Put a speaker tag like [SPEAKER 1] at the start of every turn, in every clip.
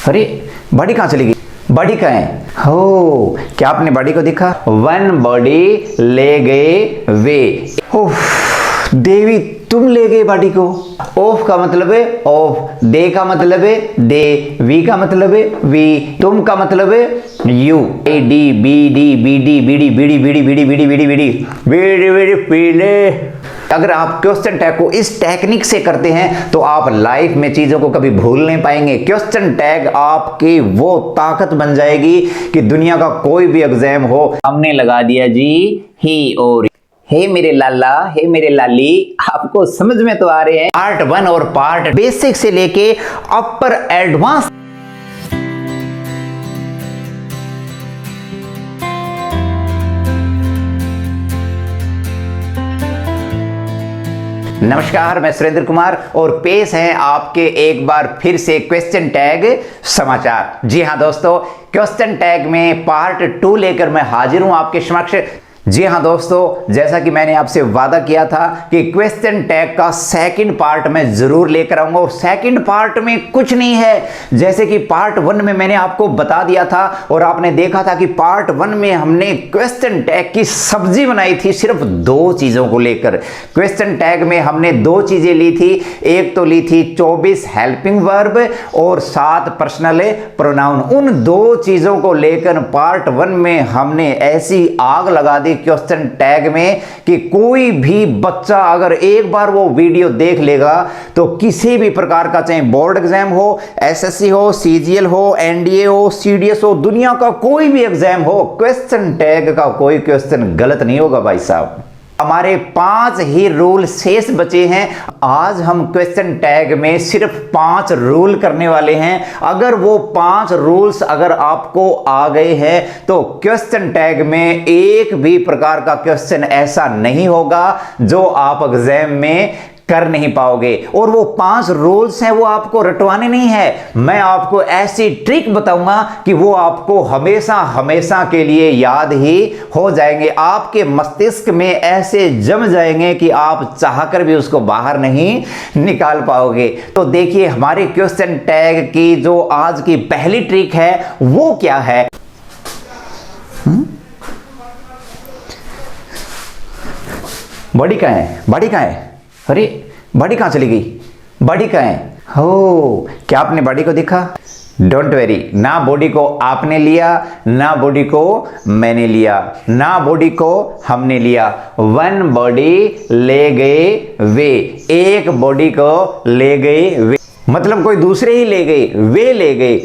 [SPEAKER 1] अरे बॉडी कहाँ चली गई? बॉडी कहाँ है? हो, क्या आपने बॉडी को देखा? वन बॉडी ले गए वे। ओफ देवी, तुम ले गए बॉडी को। ऑफ का मतलब है ऑफ, दे का मतलब है दे, वी का मतलब है वी, तुम का मतलब है you. A D B D B D B D B D B D B D B D B D B D B D पीले। अगर आप क्वेश्चन टैग को इस टेक्निक से करते हैं तो आप लाइफ में चीजों को कभी भूल नहीं पाएंगे। क्वेश्चन टैग आपकी वो ताकत बन जाएगी कि दुनिया का कोई भी एग्जाम हो, हमने लगा दिया जी ही और हे मेरे लाला, हे मेरे लाली। आपको समझ में तो आ रहे हैं पार्ट 1 और पार्ट बेसिक से लेके अपर एडवांस। नमस्कार, मैं सुरेंद्र कुमार और पेश हैं आपके एक बार फिर से क्वेश्चन टैग समाचार। जी हां दोस्तों, क्वेश्चन टैग में पार्ट 2 लेकर मैं हाजिर हूं आपके समक्ष। जी हां दोस्तों, जैसा कि मैंने आपसे वादा किया था कि क्वेश्चन टैग का सेकंड पार्ट मैं जरूर लेकर आऊंगा। और सेकंड पार्ट में कुछ नहीं है, जैसे कि पार्ट 1 में मैंने आपको बता दिया था और आपने देखा था कि पार्ट 1 में हमने क्वेश्चन टैग की सब्जी बनाई थी सिर्फ 2 चीजों को लेकर। क्वेश्चन टैग में हमने 2 चीजें ली थी, एक तो ली थी 24 हेल्पिंग वर्ब और 7 पर्सनल प्रोनाउन। उन 2 चीजों को लेकर पार्ट 1 में हमने ऐसी आग लगा दी क्वेश्चन टैग में कि कोई भी बच्चा अगर एक बार वो वीडियो देख लेगा तो किसी भी प्रकार का, चाहे बोर्ड एग्जाम हो, एसएससी हो, सीजीएल हो, एनडीए हो, सीडीएस हो, दुनिया का कोई भी एग्जाम हो, क्वेश्चन टैग का कोई क्वेश्चन गलत नहीं होगा भाई साहब। हमारे 5 ही रूल शेष बचे हैं। आज हम क्वेश्चन टैग में सिर्फ 5 रूल करने वाले हैं। अगर वो 5 रूल्स अगर आपको आ गए हैं तो क्वेश्चन टैग में एक भी प्रकार का क्वेश्चन ऐसा नहीं होगा जो आप एग्जाम में कर नहीं पाओगे। और वो 5 रूल्स हैं, वो आपको रटवाने नहीं है, मैं आपको ऐसी ट्रिक बताऊंगा कि वो आपको हमेशा हमेशा के लिए याद ही हो जाएंगे, आपके मस्तिष्क में ऐसे जम जाएंगे कि आप चाहकर भी उसको बाहर नहीं निकाल पाओगे। तो देखिए हमारे क्वेश्चन टैग की जो आज की पहली ट्रिक है वो क्या है। बॉडी कहाँ है? बॉडी कहाँ है? अरे बॉडी कहाँ चली गई? बॉडी कहाँ है? हो, क्या आपने बॉडी को देखा? डोंट वेरी, ना बॉडी को आपने लिया, ना बॉडी को मैंने लिया, ना बॉडी को हमने लिया। वन बॉडी ले गए वे, एक बॉडी को ले गए वे, मतलब कोई दूसरे ही ले गए, वे ले गए।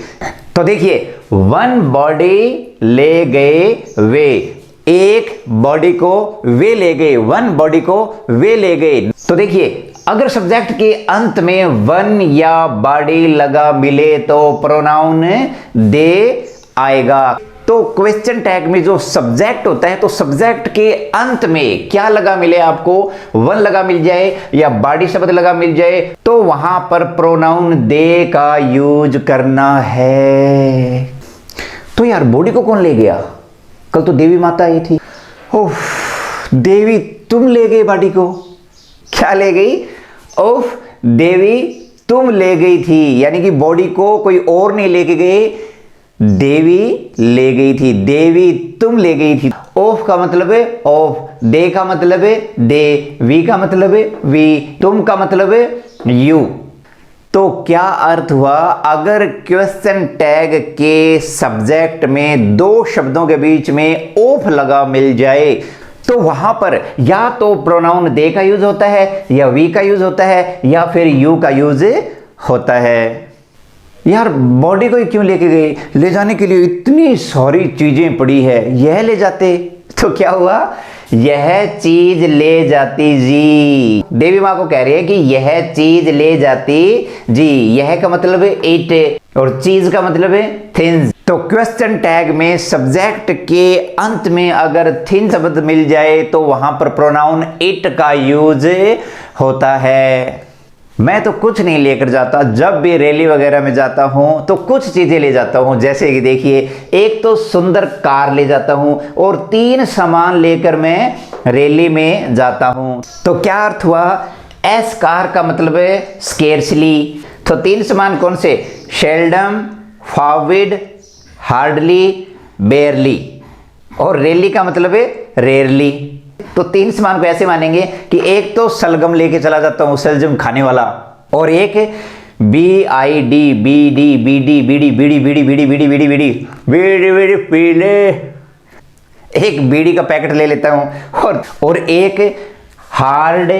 [SPEAKER 1] तो देखिए वन बॉडी ले गए वे, एक बॉडी को वे ले गए, वन बॉडी को वे ले गए। तो देखिए अगर सब्जेक्ट के अंत में वन या बॉडी लगा मिले तो प्रोनाउन दे आएगा। तो क्वेश्चन टैग में जो सब्जेक्ट होता है तो सब्जेक्ट के अंत में क्या लगा मिले, आपको वन लगा मिल जाए या बॉडी शब्द लगा मिल जाए तो वहां पर प्रोनाउन दे का यूज करना है। तो यार बॉडी को कौन ले गया? कल तो देवी माता आई थी। ओह देवी, तुम ले गई बॉडी को। क्या ले गई? ओह देवी, तुम ले गई थी, यानी कि बॉडी को कोई और नहीं लेके गए, देवी ले गई थी, देवी तुम ले गई थी। ओफ का मतलब है ऑफ, दे का मतलब है दे, वी का मतलब है वी, तुम का मतलब है यू। तो क्या अर्थ हुआ? अगर क्वेश्चन टैग के सब्जेक्ट में 2 शब्दों के बीच में ओफ लगा मिल जाए तो वहां पर या तो प्रोनाउन दे का यूज होता है या वी का यूज होता है या फिर यू का यूज होता है। यार बॉडी को क्यों लेके गए? ले जाने के लिए इतनी सारी चीजें पड़ी है, यह ले जाते तो क्या हुआ? यह चीज ले जाती जी। देवी माँ को कह रही है कि यह चीज ले जाती जी। यह का मतलब है इट और चीज का मतलब है थिंग्स। तो क्वेश्चन टैग में सब्जेक्ट के अंत में अगर थिन शब्द मिल जाए तो वहां पर प्रोनाउन इट का यूज होता है। मैं तो कुछ नहीं लेकर जाता, जब भी रैली वगैरह में जाता हूं तो कुछ चीजें ले जाता हूं, जैसे कि देखिए एक तो सुंदर कार ले जाता हूं और 3 सामान लेकर मैं रैली में जाता हूं। तो क्या अर्थ हुआ? एस कार का मतलब है स्केर्सली। तो 3 सामान कौन से? शेल्डम, फॉरवर्ड, हार्डली, बेयरली, और रेली का मतलब है रेयरली। तो 3 समान को ऐसे मानेंगे कि एक तो सलगम लेके चला जाता हूं, सलजम खाने वाला, और एक BID, BD, BD, BD, BD, BD, BD, BD, BD, BD, BD, BD पीले, एक बीड़ी का पैकेट ले लेता हूं, और एक हार्ड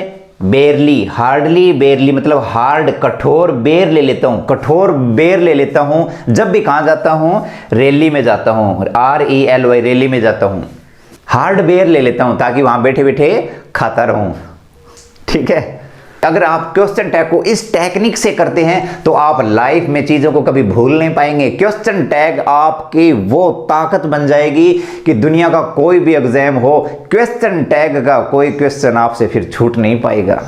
[SPEAKER 1] बेरली, हार्डली बेरली मतलब हार्ड कठोर, बेर ले लेता हूं, कठोर बेर ले लेता हूं। जब भी कहां जाता हूं, रैली में जाता हूं, RELY, रैली में जाता हूं, हार्ड बेर ले लेता हूं ताकि वहां बैठे बैठे खाता रहूं। ठीक है, अगर आप क्वेश्चन टैग को इस टेक्निक से करते हैं तो आप लाइफ में चीजों को कभी भूल नहीं पाएंगे। क्वेश्चन टैग आपकी वो ताकत बन जाएगी कि दुनिया का कोई भी एग्जाम हो, क्वेश्चन टैग का कोई क्वेश्चन आपसे फिर छूट नहीं पाएगा।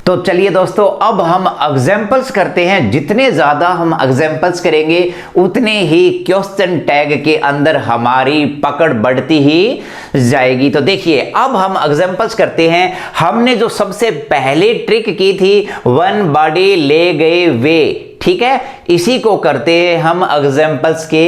[SPEAKER 1] तो चलिए दोस्तों, अब हम एग्जाम्पल्स करते हैं। जितने ज्यादा हम एग्जाम्पल्स करेंगे उतने ही क्वेश्चन टैग के अंदर हमारी पकड़ बढ़ती ही जाएगी। तो देखिए, अब हम एग्जाम्पल्स करते हैं। हमने जो सबसे पहले ट्रिक की थी, वन बॉडी ले गए वे, ठीक है, इसी को करते हैं हम एग्जाम्पल्स के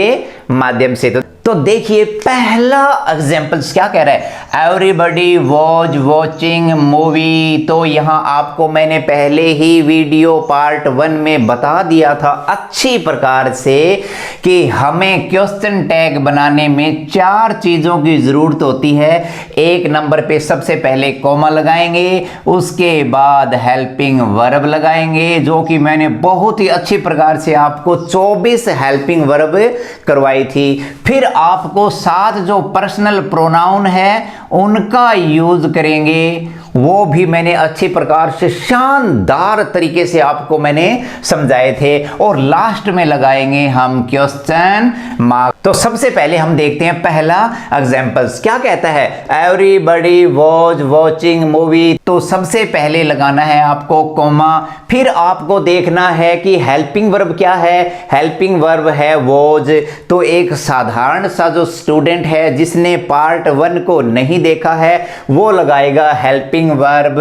[SPEAKER 1] माध्यम से। तो देखिए, पहला एग्जाम्पल्स क्या कह रहा है, एवरीबॉडी वॉज वॉचिंग मूवी। तो यहां आपको मैंने पहले ही वीडियो पार्ट 1 में बता दिया था अच्छी प्रकार से कि हमें क्वेश्चन टैग बनाने में 4 चीजों की जरूरत होती है। 1 नंबर पे सबसे पहले कॉमा लगाएंगे, उसके बाद हेल्पिंग वर्ब लगाएंगे, जो कि मैंने बहुत ही अच्छी प्रकार से आपको 24 हेल्पिंग वर्ब करवाई थी। फिर आपको साथ जो पर्सनल प्रोनाउन है उनका यूज करेंगे, वो भी मैंने अच्छी प्रकार से शानदार तरीके से आपको मैंने समझाए थे। और लास्ट में लगाएंगे हम क्वेश्चन मार्क। तो सबसे पहले हम देखते हैं पहला एग्जाम्पल्स क्या कहता है, एवरीबॉडी वॉज वॉचिंग मूवी। तो सबसे पहले लगाना है आपको कॉमा, फिर आपको देखना है कि हेल्पिंग वर्ब क्या है। हेल्पिंग वर्ब है वॉज। तो एक साधारण सा जो स्टूडेंट है जिसने पार्ट 1 को नहीं देखा है वो लगाएगा हेल्पिंग वर्ब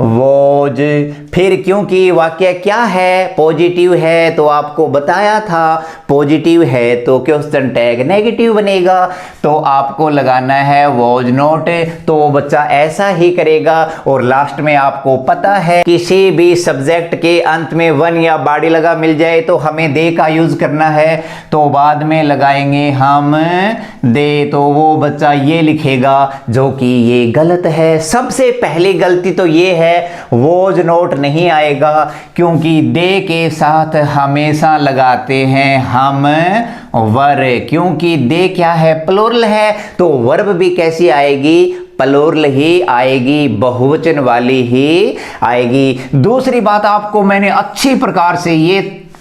[SPEAKER 1] वॉज। फिर क्योंकि वाक्य क्या है, पॉजिटिव है, तो आपको बताया था पॉजिटिव है तो क्वेश्चन टैग नेगेटिव बनेगा, तो आपको लगाना है वॉज नॉट। तो वो बच्चा ऐसा ही करेगा। और लास्ट में आपको पता है किसी भी सब्जेक्ट के अंत में वन या बॉडी लगा मिल जाए तो हमें दे का यूज करना है, तो बाद में लगाएंगे हम दे। तो वो बच्चा ये लिखेगा जो कि ये गलत है। सबसे पहले गलती तो ये है, वॉज नॉट नहीं आएगा क्योंकि दे के साथ हमेशा लगाते हैं हम वर, क्योंकि दे क्या है, प्लूरल है, तो वर्ब भी कैसी आएगी, प्लूरल ही आएगी, बहुवचन वाली ही आएगी। दूसरी बात आपको मैंने अच्छी प्रकार से ये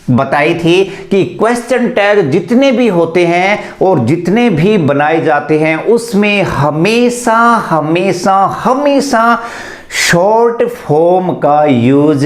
[SPEAKER 1] बताई थी कि क्वेश्चन टैग जितने भी होते हैं और जितने भी बनाए जाते हैं उसमें हमेशा हमेशा हमेशा शॉर्ट फॉर्म का यूज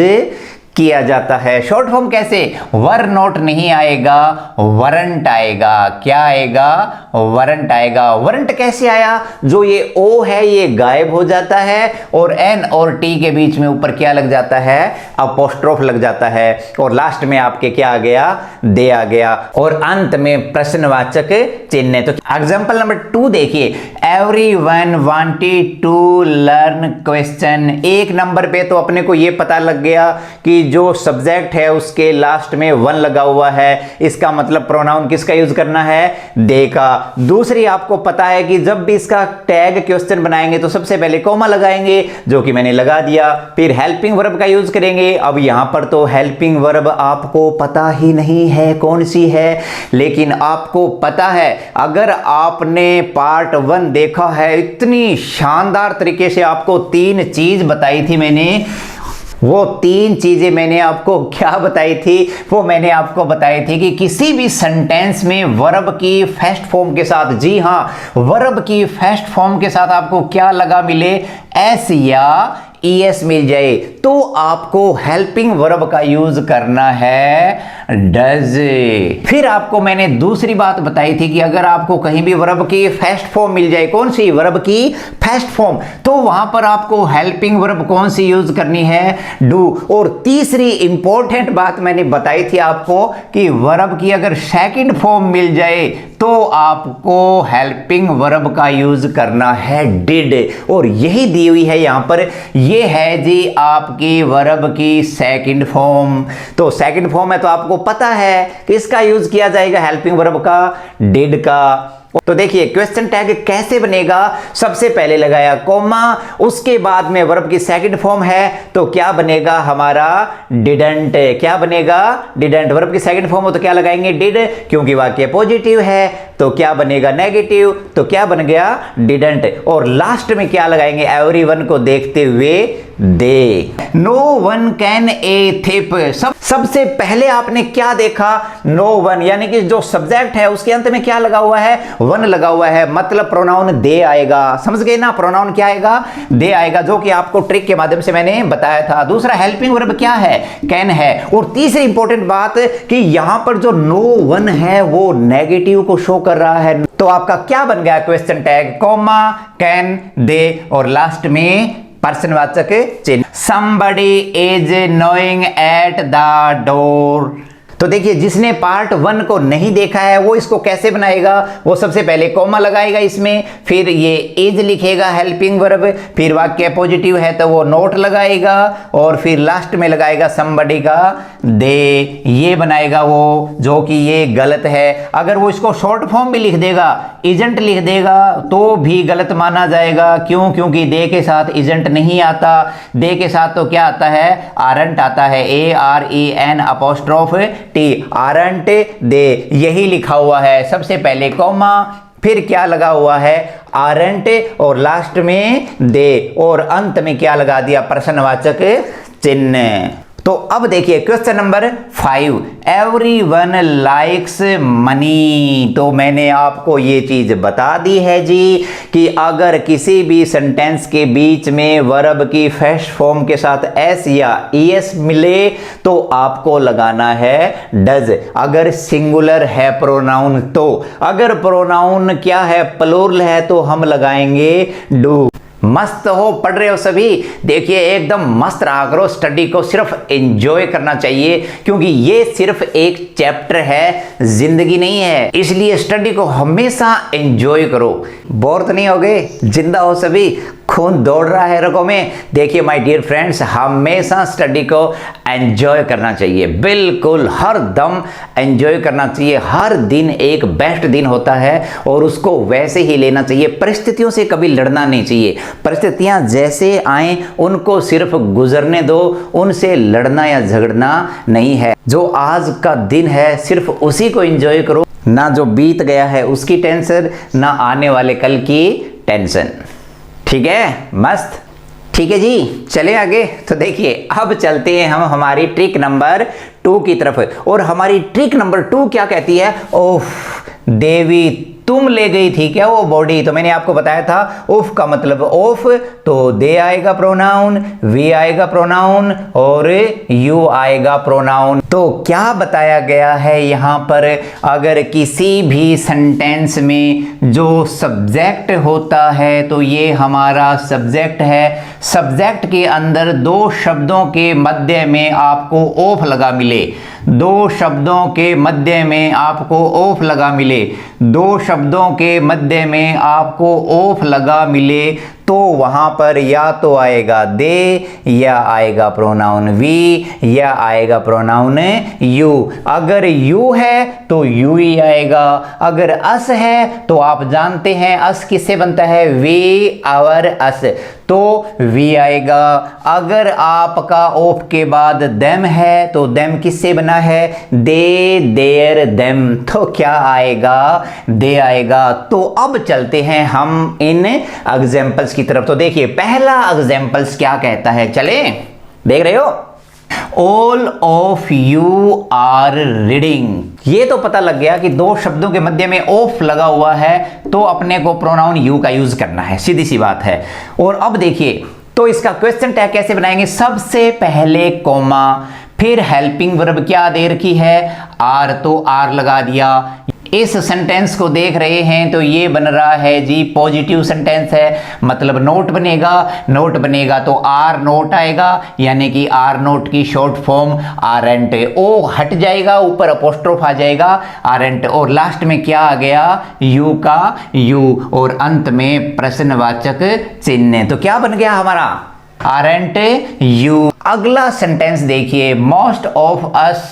[SPEAKER 1] किया जाता है। शॉर्ट फॉर्म कैसे, वर नॉट नहीं आएगा, वरंट आएगा। क्या आएगा, वरंट आएगा। वरंट कैसे आया, जो ये ओ है ये गायब हो जाता है और एन और टी के बीच में ऊपर क्या लग जाता है, अपोस्ट्रोफ लग जाता है, और लास्ट में आपके क्या आ गया, दे आ गया, और अंत में प्रश्नवाचक चिन्ह। तो एग्जांपल नंबर 2 देखिए, everyone wanted to learn question. 1 number पे तो अपने को ये पता लग गया कि जो सब्जेक्ट है उसके लास्ट में वन लगा हुआ है, इसका मतलब प्रोनाउन किसका यूज करना है, दे का। दूसरी आपको पता है कि जब भी इसका टैग क्वेश्चन बनाएंगे तो सबसे पहले कॉमा लगाएंगे, जो कि मैंने लगा दिया, फिर हेल्पिंग वर्ब का यूज करेंगे। अब यहां पर तो हेल्पिंग वर्ब आपको पता ही नहीं है कौन सी है, लेकिन आपको पता है, अगर आपने पार्ट 1 देखा है, इतनी शानदार तरीके से आपको 3 चीज बताई थी मैंने। वो 3 चीजें मैंने आपको क्या बताई थी, वो मैंने आपको बताई थी कि किसी भी सेंटेंस में वर्ब की फर्स्ट फॉर्म के साथ, जी हां, वर्ब की फर्स्ट फॉर्म के साथ आपको क्या लगा मिले, एस या ईएस मिल जाए तो आपको हेल्पिंग वर्ब का यूज करना है डज। फिर आपको मैंने दूसरी बात बताई थी कि अगर आपको कहीं भी वर्ब की फर्स्ट फॉर्म मिल जाए, कौन सी, वर्ब की फर्स्ट फॉर्म, तो वहां पर आपको हेल्पिंग वर्ब कौन सी यूज करनी है, डू। और तीसरी इंपॉर्टेंट बात मैंने बताई थी आपको कि वर्ब की अगर सेकंड फॉर्म मिल जाए तो आपको हेल्पिंग वर्ब का यूज करना है डिड। और यही दी हुई है यहां पर, ये है जी आपकी वर्ब की सेकंड फॉर्म। तो सेकंड फॉर्म है तो आपको पता है कि इसका यूज किया जाएगा हेल्पिंग वर्ब का, डिड का। तो देखिए क्वेश्चन टैग कैसे बनेगा, सबसे पहले लगाया कॉमा, उसके बाद में वर्ब की सेकंड फॉर्म है तो क्या बनेगा हमारा डिडंट। क्या बनेगा डिडंट। वर्ब की सेकंड फॉर्म हो तो क्या लगाएंगे डिड, क्योंकि वाक्य पॉजिटिव है तो क्या बनेगा नेगेटिव, तो क्या बन गया डिडंट। और लास्ट में क्या लगाएंगे एवरीवन को देखते हुए दे। नो वन कैन ए थिप। सबसे पहले आपने क्या देखा, नो वन, यानी कि जो सब्जेक्ट है उसके अंत में क्या लगा हुआ है, वन लगा हुआ है, मतलब प्रोनाउन दे आएगा। समझ गए ना, प्रोनाउन क्या आएगा, दे आएगा, जो कि आपको ट्रिक के माध्यम से मैंने बताया था। दूसरा हेल्पिंग वर्ब क्या है, कैन है। और तीसरी इंपॉर्टेंट बात कि यहां पर जो नो वन है वो नेगेटिव को शो कर रहा है। तो आपका क्या बन गया क्वेश्चन टैग, कॉमा, कैन, दे और लास्ट में पर्सनवाचक चिन्ह। somebody is knocking at the door। तो देखिए जिसने पार्ट 1 को नहीं देखा है वो इसको कैसे बनाएगा, वो सबसे पहले कॉमा लगाएगा इसमें, फिर ये इज लिखेगा हेल्पिंग वर्ब, फिर वाक्य पॉजिटिव है तो वो नोट लगाएगा और फिर लास्ट में लगाएगा somebody का दे, ये बनाएगा वो, जो कि ये गलत है। अगर वो इसको शॉर्ट फॉर्म भी लिख देगा, इजेंट लिख देगा तो भी गलत माना जाएगा। क्यों, क्योंकि दे के साथ इजेंट नहीं आता, दे के साथ तो क्या आता है, आरंट आता है, AREN अपोस्ट्रोफ टी, आरंट दे, यही लिखा हुआ है। सबसे पहले कॉमा, फिर क्या लगा हुआ है आरंट और लास्ट में दे और अंत में क्या लगा दिया प्रश्नवाचक चिन्ह। तो अब देखिए question number 5, everyone likes money. तो मैंने आपको ये चीज बता दी है जी कि अगर किसी भी सेंटेंस के बीच में वर्ब की फर्स्ट फॉर्म के साथ एस या ईएस मिले तो आपको लगाना है डज। अगर सिंगुलर है प्रोनाउन तो, अगर प्रोनाउन क्या है प्लूरल है तो हम लगाएंगे डू। मस्त हो, पढ़ रहे हो सभी, देखिए एकदम मस्त रहा करो, स्टडी को सिर्फ एंजॉय करना चाहिए क्योंकि ये सिर्फ एक चैप्टर है, जिंदगी नहीं है, इसलिए स्टडी को हमेशा एंजॉय करो। बोर तो नहीं हो गए, जिंदा हो सभी, खून दौड़ रहा है रगों में। देखिए माय डियर फ्रेंड्स, हमेशा स्टडी को एंजॉय करना चाहिए, बिल्कुल हर दम एंजॉय करना चाहिए। हर दिन एक बेस्ट दिन होता है और उसको वैसे ही लेना चाहिए, परिस्थितियों से कभी लड़ना नहीं चाहिए। परिस्थितियां जैसे आए उनको सिर्फ गुजरने दो, उनसे लड़ना या झगड़ना नहीं है। जो आज का दिन है सिर्फ उसी को एंजॉय करो, ना जो बीत गया है उसकी टेंशन, ना आने वाले कल की टेंशन। ठीक है, मस्त, ठीक है जी, चले आगे। तो देखिए अब चलते हैं हम हमारी ट्रिक नंबर 2 की तरफ। और हमारी ट्रिक नंबर 2 क्या कहती है, ओफ देवी तुम ले गई थी क्या वो बॉडी। तो मैंने आपको बताया था उफ का मतलब ऑफ, तो दे आएगा प्रोनाउन, वी आएगा प्रोनाउन और यू आएगा प्रोनाउन। तो क्या बताया गया है यहाँ पर, अगर किसी भी सेंटेंस में जो सब्जेक्ट होता है तो ये हमारा सब्जेक्ट है। सब्जेक्ट के अंदर 2 शब्दों के मध्य में आपको ऑफ लगा मिले, 2 शब्दों के मध्य में आपको ऑफ लगा मिले, 2 शब्दों के मध्य में आपको ऑफ लगा मिले, तो वहां पर या तो आएगा दे या आएगा प्रोनाउन वी या आएगा प्रोनाउन यू। अगर यू है तो यू ही आएगा, अगर अस है तो आप जानते हैं अस किससे बनता है, वी आवर अस, तो वी आएगा। अगर आपका ऑफ के बाद देम है तो देम किससे बना है, दे देयर देम, तो क्या आएगा, दे आएगा। तो अब चलते हैं हम इन एग्जांपल्स की तरफ। तो देखिए पहला एग्जांपल्स क्या कहता है, चले देख रहे हो, all of you are reading. ये तो पता लग गया कि 2 शब्दों के मध्य में ऑफ लगा हुआ है तो अपने को प्रोनाउन यू का यूज करना है, सीधी सी बात है। और अब देखिए तो इसका क्वेश्चन टैग कैसे बनाएंगे, सबसे पहले कोमा, फिर हेल्पिंग वर्ब क्या दे रखी है, आर, तो आर लगा दिया। इस सेंटेंस को देख रहे हैं तो ये बन रहा है जी पॉजिटिव सेंटेंस है, मतलब नोट बनेगा, नोट बनेगा तो आर नोट आएगा, यानी कि आर नोट की शॉर्ट फॉर्म आरएंट, ओ हट जाएगा, ऊपर अपोस्ट्रोफ आ जाएगा आरएंट, और लास्ट में क्या आ गया, यू का यू, और अंत में प्रश्नवाचक चिन्ह। तो क्या बन गया हमारा, आरएंट यू। अगला सेंटेंस देखिए, most of us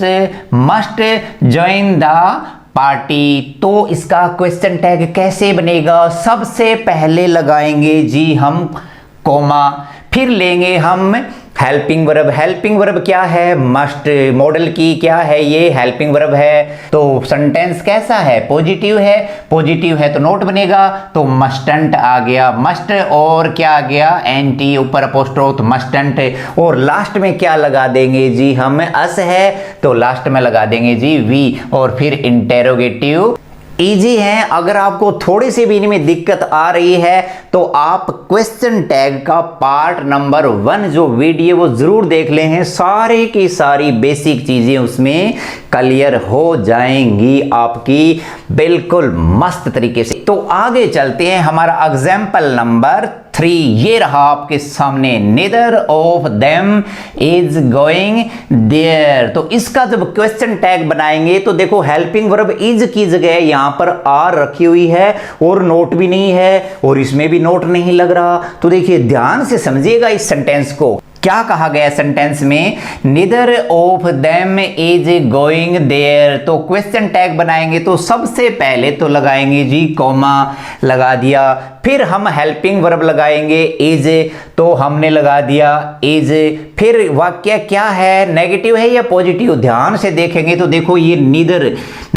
[SPEAKER 1] must join the party. तो इसका क्वेश्चन टैग कैसे बनेगा, सबसे पहले लगाएंगे जी हम कोमा, फिर लेंगे हम हेल्पिंग वर्ब। हेल्पिंग वर्ब क्या है, मस्ट, मॉडल की क्या है ये, हेल्पिंग वर्ब है। तो सेंटेंस कैसा है, पॉजिटिव है, पॉजिटिव है तो नोट बनेगा, तो मस्टंट आ गया, मस्ट, और क्या आ गया, एंटी, ऊपर अपोस्ट्रोफ, मस्टंट, और लास्ट में क्या लगा देंगे जी हम, अस है तो लास्ट में लगा देंगे जी वी, और फिर इंटेरोगेटिव। इजी है, अगर आपको थोड़ी सी भी इनमें दिक्कत आ रही है तो आप क्वेश्चन टैग का पार्ट नंबर 1 जो वीडियो वो जरूर देख लें, हैं सारे की सारी बेसिक चीजें उसमें क्लियर हो जाएंगी आपकी बिल्कुल मस्त तरीके से। तो आगे चलते हैं, हमारा एग्जाम्पल नंबर 3 ये रहा आपके सामने, neither of them is going there. तो इसका जब क्वेश्चन टैग बनाएंगे तो देखो हेल्पिंग वर्ब इज की जगह यहां पर आर रखी हुई है और नोट भी नहीं है और इसमें भी नोट नहीं लग रहा। तो देखिए ध्यान से समझिएगा इस सेंटेंस को, क्या कहा गया सेंटेंस में, neither of them is going there. तो क्वेश्चन टैग बनाएंगे तो सबसे पहले तो लगाएंगे जी कॉमा, लगा दिया, फिर हम हेल्पिंग वर्ब लगाएंगे इज, तो हमने लगा दिया इज, फिर वाक्य क्या है, नेगेटिव है या पॉजिटिव, ध्यान से देखेंगे तो देखो ये नीदर,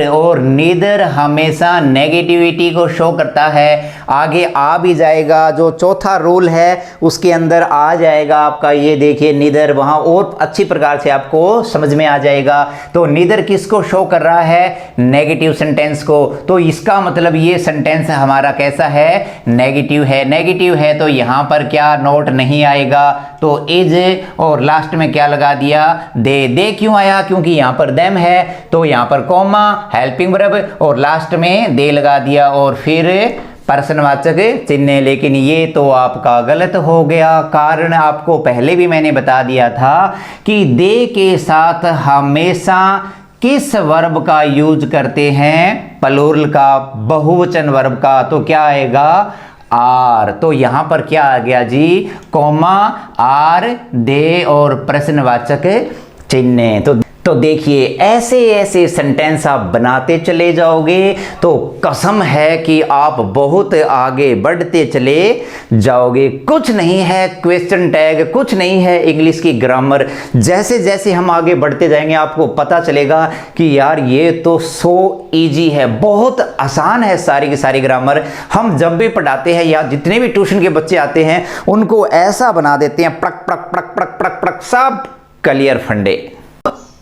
[SPEAKER 1] और नीदर हमेशा नेगेटिविटी को शो करता है, आगे आ भी जाएगा, जो चौथा रूल है उसके अंदर आ जाएगा आपका, ये देखिए नीदर, वहां और अच्छी प्रकार से आपको समझ में आ जाएगा। तो नीदर किसको शो कर रहा है, नेगेटिव सेंटेंस को, तो इसका मतलब ये सेंटेंस हमारा कैसा है, नेगेटिव है। नेगेटिव है तो यहां पर क्या नोट नहीं आएगा, तो इज, और लास्ट में क्या लगा दिया, दे। दे क्यों आया, क्योंकि यहां पर देम है, तो यहां पर कॉमा, हेल्पिंग वर्ब, और लास्ट में दे लगा दिया, और फिर प्रश्नवाचक चिन्ह। लेकिन ये तो आपका गलत हो गया, कारण आपको पहले भी मैंने बता दिया था कि दे के साथ हमेशा किस वर्ब का यूज करते हैं, प्लूरल का, बहुवचन वर्ब का, तो क्या आएगा, आर। तो यहां पर क्या आ गया जी, कॉमा, आर, दे और प्रश्नवाचक चिन्ह। तो देखिए ऐसे ऐसे सेंटेंस आप बनाते चले जाओगे तो कसम है कि आप बहुत आगे बढ़ते चले जाओगे। कुछ नहीं है क्वेश्चन टैग, कुछ नहीं है इंग्लिश की ग्रामर, जैसे जैसे हम आगे बढ़ते जाएंगे आपको पता चलेगा कि यार ये तो सो इजी है, बहुत आसान है सारी की सारी ग्रामर। हम जब भी पढ़ाते हैं या जितने भी ट्यूशन के बच्चे आते हैं उनको ऐसा बना देते हैं, प्रक प्रक प्रक प्रक प्रक प्रक, सब क्लियर फंडे।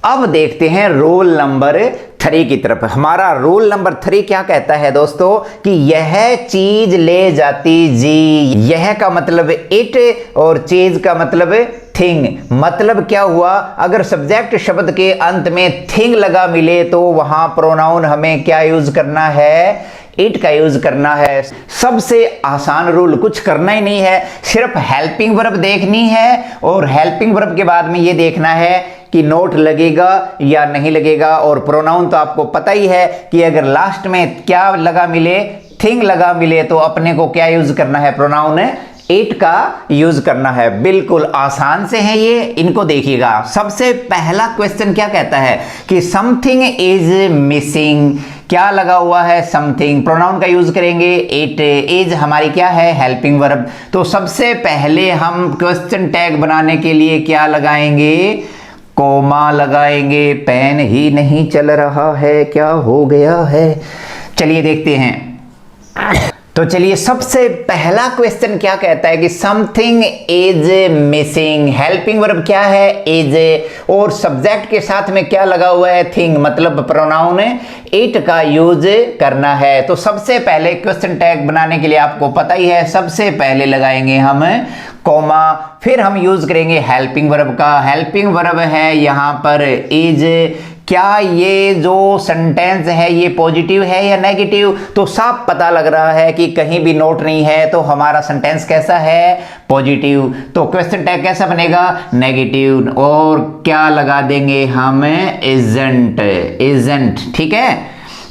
[SPEAKER 1] अब देखते हैं रोल नंबर 3 की तरफ। हमारा रोल नंबर 3 क्या कहता है दोस्तों, कि यह चीज ले जाती जी। यह का मतलब इट और चीज का मतलब थिंग। मतलब क्या हुआ, अगर सब्जेक्ट शब्द के अंत में थिंग लगा मिले तो वहां प्रोनाउन हमें क्या यूज करना है, इट का यूज करना है। सबसे आसान रूल, कुछ करना ही नहीं है, सिर्फ हेल्पिंग वर्ब देखनी है और हेल्पिंग वर्ब के बाद में ये देखना है कि नोट लगेगा या नहीं लगेगा। और प्रोनाउन तो आपको पता ही है कि अगर लास्ट में क्या लगा मिले, थिंग लगा मिले, तो अपने को क्या यूज करना है, प्रोनाउन इट का यूज करना है। बिल्कुल आसान से है ये, इनको देखिएगा। सबसे पहला क्वेश्चन क्या कहता है कि समथिंग इज मिसिंग। क्या लगा हुआ है, समथिंग, प्रोनाउन का यूज करेंगे इट, इज हमारी क्या है, हेल्पिंग वर्ब। तो सबसे पहले हम क्वेश्चन टैग बनाने के लिए क्या लगाएंगे, कोमा लगाएंगे। पेन ही नहीं चल रहा है, क्या हो गया है, चलिए देखते हैं। तो चलिए, सबसे पहला क्वेश्चन क्या कहता है कि something is missing. Helping verb क्या है? इज। और सब्जेक्ट के साथ में क्या लगा हुआ है? थिंग, मतलब प्रोनाउन इट का यूज करना है। तो सबसे पहले क्वेश्चन टैग बनाने के लिए आपको पता ही है, सबसे पहले लगाएंगे हम कॉमा, फिर हम यूज करेंगे हेल्पिंग वर्ब का। हेल्पिंग वर्ब है यहां पर इज। क्या ये जो सेंटेंस है ये पॉजिटिव है या नेगेटिव? तो साफ पता लग रहा है कि कहीं भी नोट नहीं है, तो हमारा सेंटेंस कैसा है? पॉजिटिव। तो क्वेश्चन टैग कैसा बनेगा? नेगेटिव। और क्या लगा देंगे हम? इजंट। इजंट, ठीक है।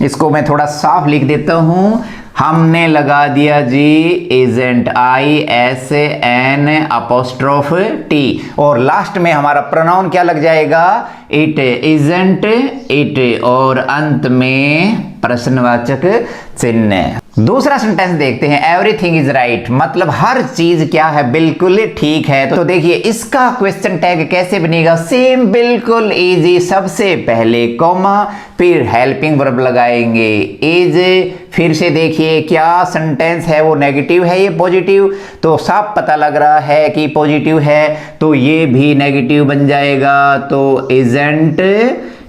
[SPEAKER 1] इसको मैं थोड़ा साफ लिख देता हूं। हमने लगा दिया जी इजेंट, ISN अपोस्ट्रोफ T, और लास्ट में हमारा प्रोनाउन क्या लग जाएगा? इट। इजेंट इट, और अंत में प्रश्नवाचक चिन्ह। दूसरा सेंटेंस देखते हैं, एवरीथिंग इज राइट, मतलब हर चीज क्या है? बिल्कुल ठीक है। तो देखिए इसका क्वेश्चन टैग कैसे बनेगा? सेम, बिल्कुल इजी। सबसे पहले कॉमा, फिर हेल्पिंग वर्ब लगाएंगे इज। फिर से देखिए क्या सेंटेंस है वो नेगेटिव है ये पॉजिटिव? तो साफ पता लग रहा है कि पॉजिटिव है, तो ये भी नेगेटिव बन जाएगा। तो इजेंट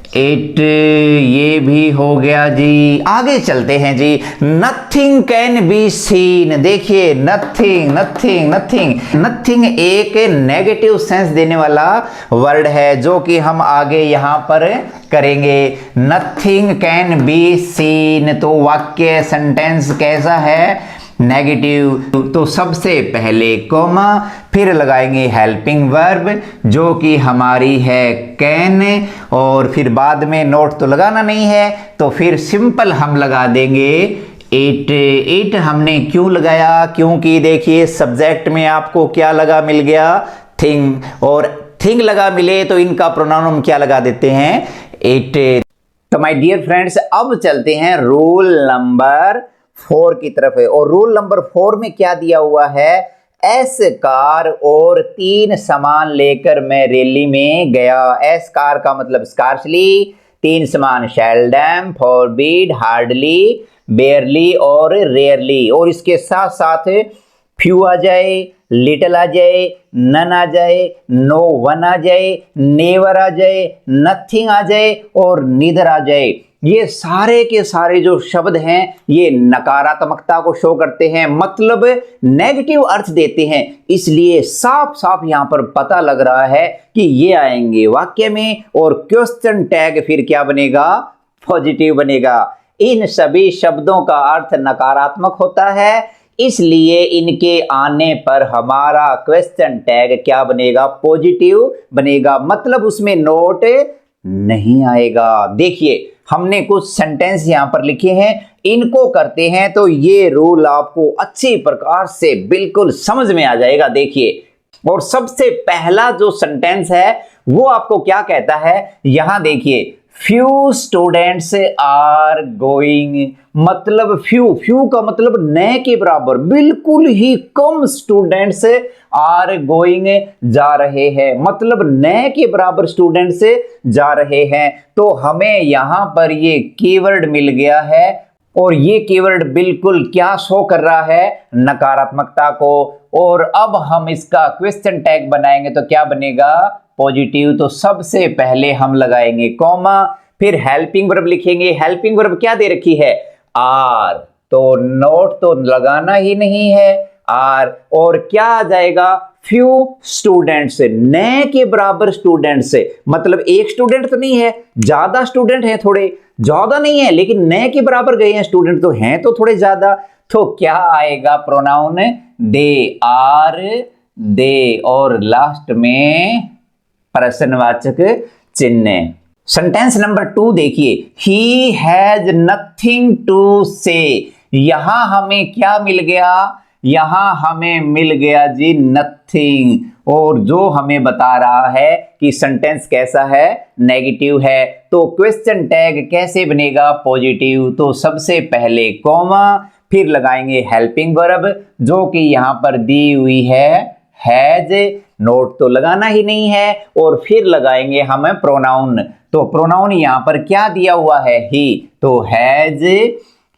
[SPEAKER 1] इट, ये भी हो गया जी। आगे चलते हैं जी। Nothing can be seen. देखिए नथिंग, नथिंग, नथिंग, नथिंग एक नेगेटिव सेंस देने वाला वर्ड है, जो कि हम आगे यहां पर करेंगे। नथिंग कैन बी सीन, तो वाक्य सेंटेंस कैसा है? नेगेटिव। तो सबसे पहले कॉमा, फिर लगाएंगे हेल्पिंग वर्ब जो कि हमारी है कैन, और फिर बाद में नोट तो लगाना नहीं है, तो फिर सिंपल हम लगा देंगे इट। इट हमने क्यों लगाया? क्योंकि देखिए सब्जेक्ट में आपको क्या लगा मिल गया? थिंग, और थिंग लगा मिले तो इनका प्रोनाउन हम क्या लगा देते हैं? इट। तो माय डियर फ्रेंड्स, अब चलते हैं रूल नंबर 4 की तरफ है। और रूल नंबर 4 में क्या दिया हुआ है? एस कार और 3 सामान लेकर मैं रैली में गया। एस कार का मतलब स्कार्सली, 3 सामान शेल्डम, फॉरबिड, हार्डली, बेयरली और रेयरली। और इसके साथ साथ फ्यू आ जाए, लिटिल आ जाए, नन आ जाए, नो वन आ जाए, नेवर आ जाए, नथिंग आ जाए और नीदर आ जाए। ये सारे के सारे जो शब्द हैं ये नकारात्मकता को शो करते हैं, मतलब नेगेटिव अर्थ देते हैं। इसलिए साफ साफ यहां पर पता लग रहा है कि ये आएंगे वाक्य में, और क्वेश्चन टैग फिर क्या बनेगा? पॉजिटिव बनेगा। इन सभी शब्दों का अर्थ नकारात्मक होता है, इसलिए इनके आने पर हमारा क्वेश्चन टैग क्या बनेगा? पॉजिटिव बनेगा, मतलब उसमें नोट नहीं आएगा। देखिए हमने कुछ सेंटेंस यहां पर लिखे हैं, इनको करते हैं तो ये रूल आपको अच्छी प्रकार से बिल्कुल समझ में आ जाएगा। देखिए, और सबसे पहला जो सेंटेंस है वो आपको क्या कहता है? यहां देखिए, फ्यू स्टूडेंट्स आर गोइंग, मतलब फ्यू, फ्यू का मतलब न के बराबर, बिल्कुल ही कम स्टूडेंट्स आर गोइंग, जा रहे हैं, मतलब न के बराबर स्टूडेंट्स जा रहे हैं। तो हमें यहां पर ये कीवर्ड मिल गया है, और ये कीवर्ड बिल्कुल क्या शो कर रहा है? नकारात्मकता को। और अब हम इसका क्वेश्चन टैग बनाएंगे तो क्या बनेगा? पॉजिटिव। तो सबसे पहले हम लगाएंगे कॉमा, फिर हेल्पिंग वर्ब लिखेंगे। हेल्पिंग वर्ब क्या दे रखी है? आर, तो नोट तो लगाना ही नहीं है, आर। और क्या आ जाएगा? फ्यू स्टूडेंट्स, न के बराबर स्टूडेंट्स, मतलब एक स्टूडेंट तो नहीं है, ज्यादा स्टूडेंट है, थोड़े ज्यादा नहीं है, लेकिन न के बराबर गए हैं स्टूडेंट, तो हैं तो थोड़े ज्यादा। तो क्या आएगा प्रोनाउन? दे, आर दे, और लास्ट में प्रश्नवाचक चिन्ह। सेंटेंस नंबर 2 देखिए, ही हैज नथिंग टू से। यहां हमें क्या मिल गया? यहां हमें मिल गया जी नथिंग, और जो हमें बता रहा है कि सेंटेंस कैसा है? नेगेटिव है। तो क्वेश्चन टैग कैसे बनेगा? पॉजिटिव। तो सबसे पहले कॉमा, फिर लगाएंगे हेल्पिंग वर्ब जो कि यहां पर दी हुई है हैज, नोट तो लगाना ही नहीं है, और फिर लगाएंगे हम प्रोनाउन। तो प्रोनाउन यहां पर क्या दिया हुआ है? ही, तो हैज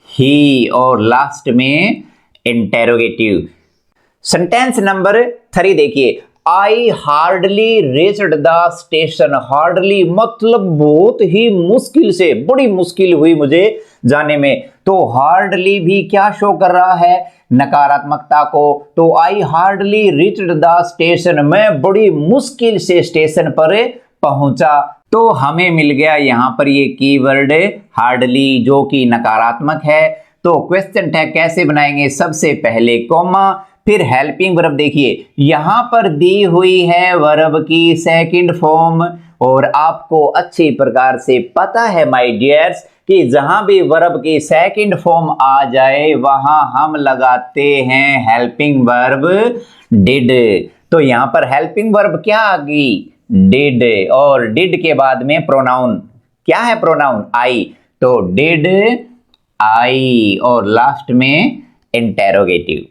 [SPEAKER 1] ही, और लास्ट में इंटेरोगेटिव। सेंटेंस नंबर 3 देखिए, I hardly reached the station. Hardly मतलब बहुत ही मुश्किल से, बड़ी मुश्किल हुई मुझे जाने में। तो हार्डली भी क्या शो कर रहा है, नकारात्मकता को। तो I hardly reached the station, मैं बड़ी मुश्किल से स्टेशन पर पहुंचा। तो हमें मिल गया यहां पर ये कीवर्ड हार्डली, जो कि नकारात्मक है। तो क्वेश्चन टैग कैसे बनाएंगे, सबसे पहले कॉमा, फिर हेल्पिंग वर्ब। देखिए यहां पर दी हुई है वर्ब की सेकंड फॉर्म, और आपको अच्छी प्रकार से पता है माय डियर्स कि जहां भी वर्ब की सेकंड फॉर्म आ जाए वहां हम लगाते हैं हेल्पिंग वर्ब डिड। तो यहां पर हेल्पिंग वर्ब क्या आ गई, डिड, और डिड के बाद में प्रोनाउन क्या है, प्रोनाउन आई। तो डिड आई, और लास्ट में इंटेरोगेटिव।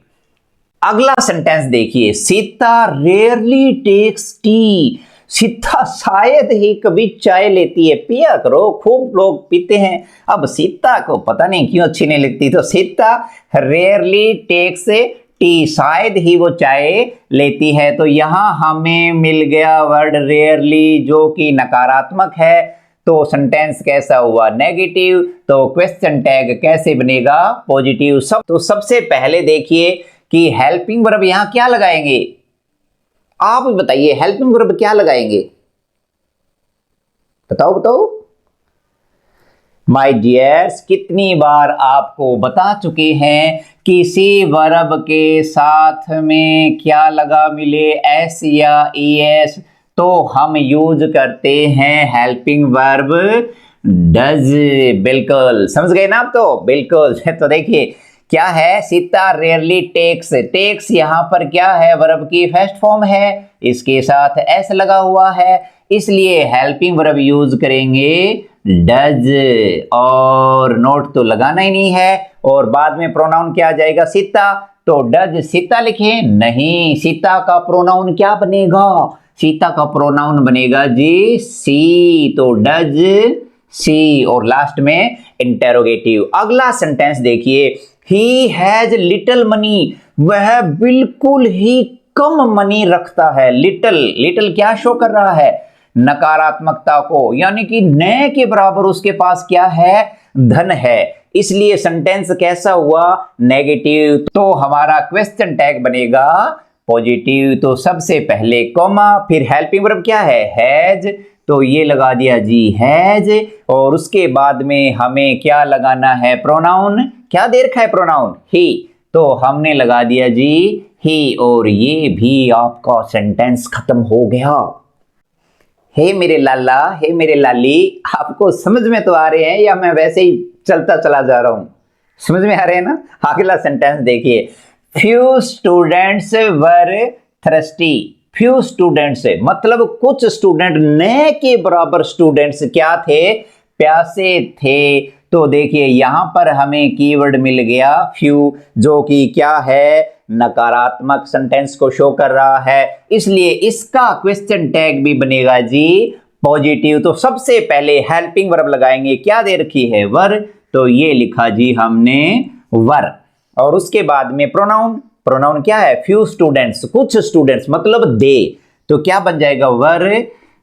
[SPEAKER 1] अगला सेंटेंस देखिए, Sita rarely takes tea. Sita शायद ही कभी चाय लेती है, पिया करो, खूब लोग पीते हैं। अब सीता को पता नहीं क्यों अच्छी नहीं लगती, तो सीता रेयरली टेक्स टी, शायद ही वो चाय लेती है। तो यहां हमें मिल गया वर्ड रेयरली, जो कि नकारात्मक है। तो सेंटेंस कैसा हुआ, नेगेटिव। तो क्वेश्चन टैग कैसे बनेगा, पॉजिटिव। तो सबसे पहले देखिए कि हेल्पिंग वर्ब यहां क्या लगाएंगे, आप बताइए हेल्पिंग वर्ब क्या लगाएंगे, बताओ। माय डियर्स, कितनी बार आपको बता चुके हैं किसी वर्ब के साथ में क्या लगा मिले, एस या ईएस, तो हम यूज करते हैं हेल्पिंग वर्ब डज। बिल्कुल समझ गए ना आप, तो बिल्कुल। तो देखिए क्या है, सीता रेयरली टेक्स। टेक्स यहां पर क्या है, वर्ब की फर्स्ट फॉर्म है, इसके साथ एस लगा हुआ है, इसलिए हेल्पिंग वर्ब यूज करेंगे डज, और नोट तो लगाना ही नहीं है। और बाद में प्रोनाउन क्या आ जाएगा, सीता। तो डज सीता लिखे नहीं, सीता का प्रोनाउन क्या बनेगा, सीता का प्रोनाउन बनेगा जी सी। तो डज सी, और लास्ट में इंटेरोगेटिव। अगला सेंटेंस देखिए, ही हैज लिटिल मनी। वह बिल्कुल ही कम मनी रखता है। लिटिल, लिटिल क्या शो कर रहा है, नकारात्मकता को, यानी कि न के बराबर उसके पास क्या है, धन है। इसलिए सेंटेंस कैसा हुआ, नेगेटिव। तो हमारा क्वेश्चन टैग बनेगा पॉजिटिव। तो सबसे पहले कॉमा, फिर हेल्पिंग वर्ब क्या है, हैज, तो ये लगा दिया जी हैज, और उसके बाद में हमें क्या लगाना है, प्रोनाउन। क्या दे रखा है प्रोनाउन, ही, तो हमने लगा दिया जी ही, और ये भी आपका सेंटेंस खत्म हो गया। हे मेरे लाला, हे मेरे लाली, आपको समझ में तो आ रहे हैं या मैं वैसे ही चलता चला जा रहा हूं, समझ में आ रहे हैं ना। अगला सेंटेंस देखिए, few students were thirsty. Few students मतलब कुछ स्टूडेंट, न के बराबर स्टूडेंट्स क्या थे, प्यासे थे। तो देखिए यहां पर हमें कीवर्ड मिल गया फ्यू, जो कि क्या है, नकारात्मक सेंटेंस को शो कर रहा है, इसलिए इसका क्वेश्चन टैग भी बनेगा जी पॉजिटिव। तो सबसे पहले हेल्पिंग वर्ब लगाएंगे, क्या दे रखी है, वर, तो ये लिखा जी हमने वर, और उसके बाद में प्रोनाउन। प्रोनाउन क्या है, फ्यू स्टूडेंट्स, कुछ स्टूडेंट्स मतलब दे, तो क्या बन जाएगा, वर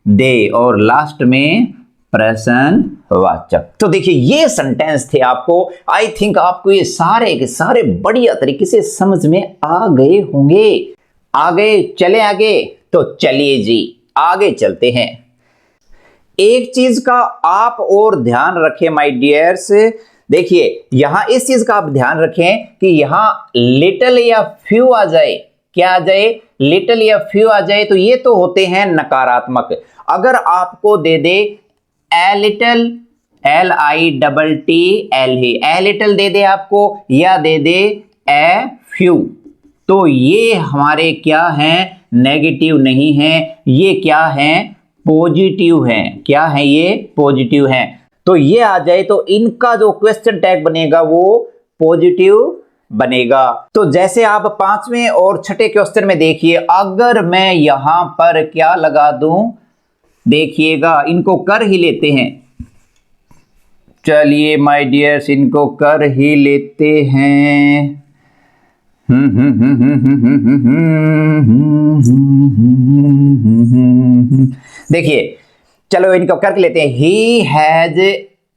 [SPEAKER 1] दे, और लास्ट में प्रश्नवाचक। तो देखिए ये सेंटेंस थे, आपको आई थिंक आपको ये सारे के सारे बढ़िया तरीके से समझ में आ गए होंगे। आगे चले आगे, तो चलिए जी आगे चलते हैं। एक चीज का आप और ध्यान रखें माय डियर्स, देखिए यहां इस चीज का आप ध्यान रखें कि यहां लिटिल या फ्यू आ जाए, क्या आ जाए, लिटिल या फ्यू आ जाए, तो ये तो होते हैं नकारात्मक। अगर आपको दे दे ए लिटिल, LITTL ही, ए लिटिल दे दे आपको, या दे दे ए फ्यू, तो ये हमारे क्या हैं, नेगेटिव नहीं है, ये क्या हैं, पॉजिटिव हैं। क्या है ये, पॉजिटिव हैं। तो ये आ जाए तो इनका जो क्वेश्चन टैग बनेगा वो पॉजिटिव बनेगा। तो जैसे आप पांचवें और छठे क्वेश्चन में देखिए, अगर मैं यहां पर क्या लगा दूं, देखिएगा इनको कर ही लेते हैं, चलिए माय डियर्स इनको कर ही लेते हैं। देखिए, चलो इनको कर लेते हैं। ही हैज,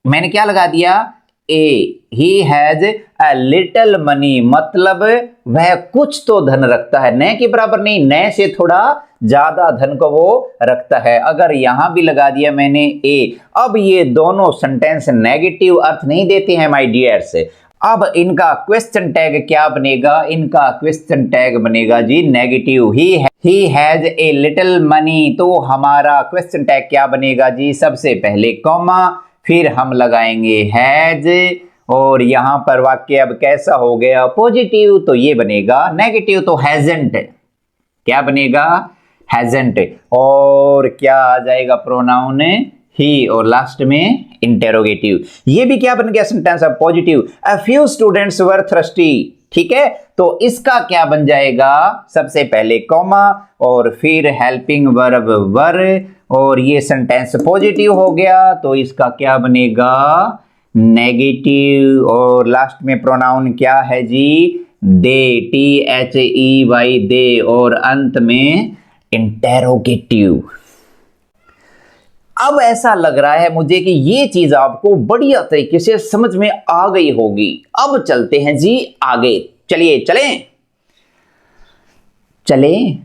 [SPEAKER 1] मैंने क्या लगा दिया, a. He has a little money, मतलब वह कुछ तो धन रखता है, न के बराबर नहीं, न से थोड़ा ज्यादा धन को वो रखता है। अगर यहां भी लगा दिया मैंने ए, अब ये दोनों सेंटेंस नेगेटिव अर्थ नहीं देते हैं माय डियर्स। अब इनका क्वेश्चन टैग क्या बनेगा, इनका क्वेश्चन टैग बनेगा जी negative. He has a little money, तो हमारा क्वेश्चन टैग क्या बनेगा जी, सबसे पहले कॉमा, फिर हम लगाएंगे हैज, और यहां पर वाक्य अब कैसा हो गया, पॉजिटिव, तो ये बनेगा नेगेटिव, तो हैजंट। क्या बनेगा, हैजंट। और क्या आ जाएगा, प्रोनाउन ही, और लास्ट में इंटेरोगेटिव। ये भी क्या बन गया सेंटेंस अब, positive. A few students were thirsty, ठीक है, तो इसका क्या बन जाएगा, सबसे पहले कॉमा और फिर हेल्पिंग वर्ब वर, और ये सेंटेंस पॉजिटिव हो गया, तो इसका क्या बनेगा, नेगेटिव। और लास्ट में प्रोनाउन क्या है जी, दे, THEY, दे, और अंत में इंटेरोगेटिव। अब ऐसा लग रहा है मुझे कि ये चीज आपको बढ़िया तरीके से समझ में आ गई होगी। अब चलते हैं जी आगे, चलिए चलें।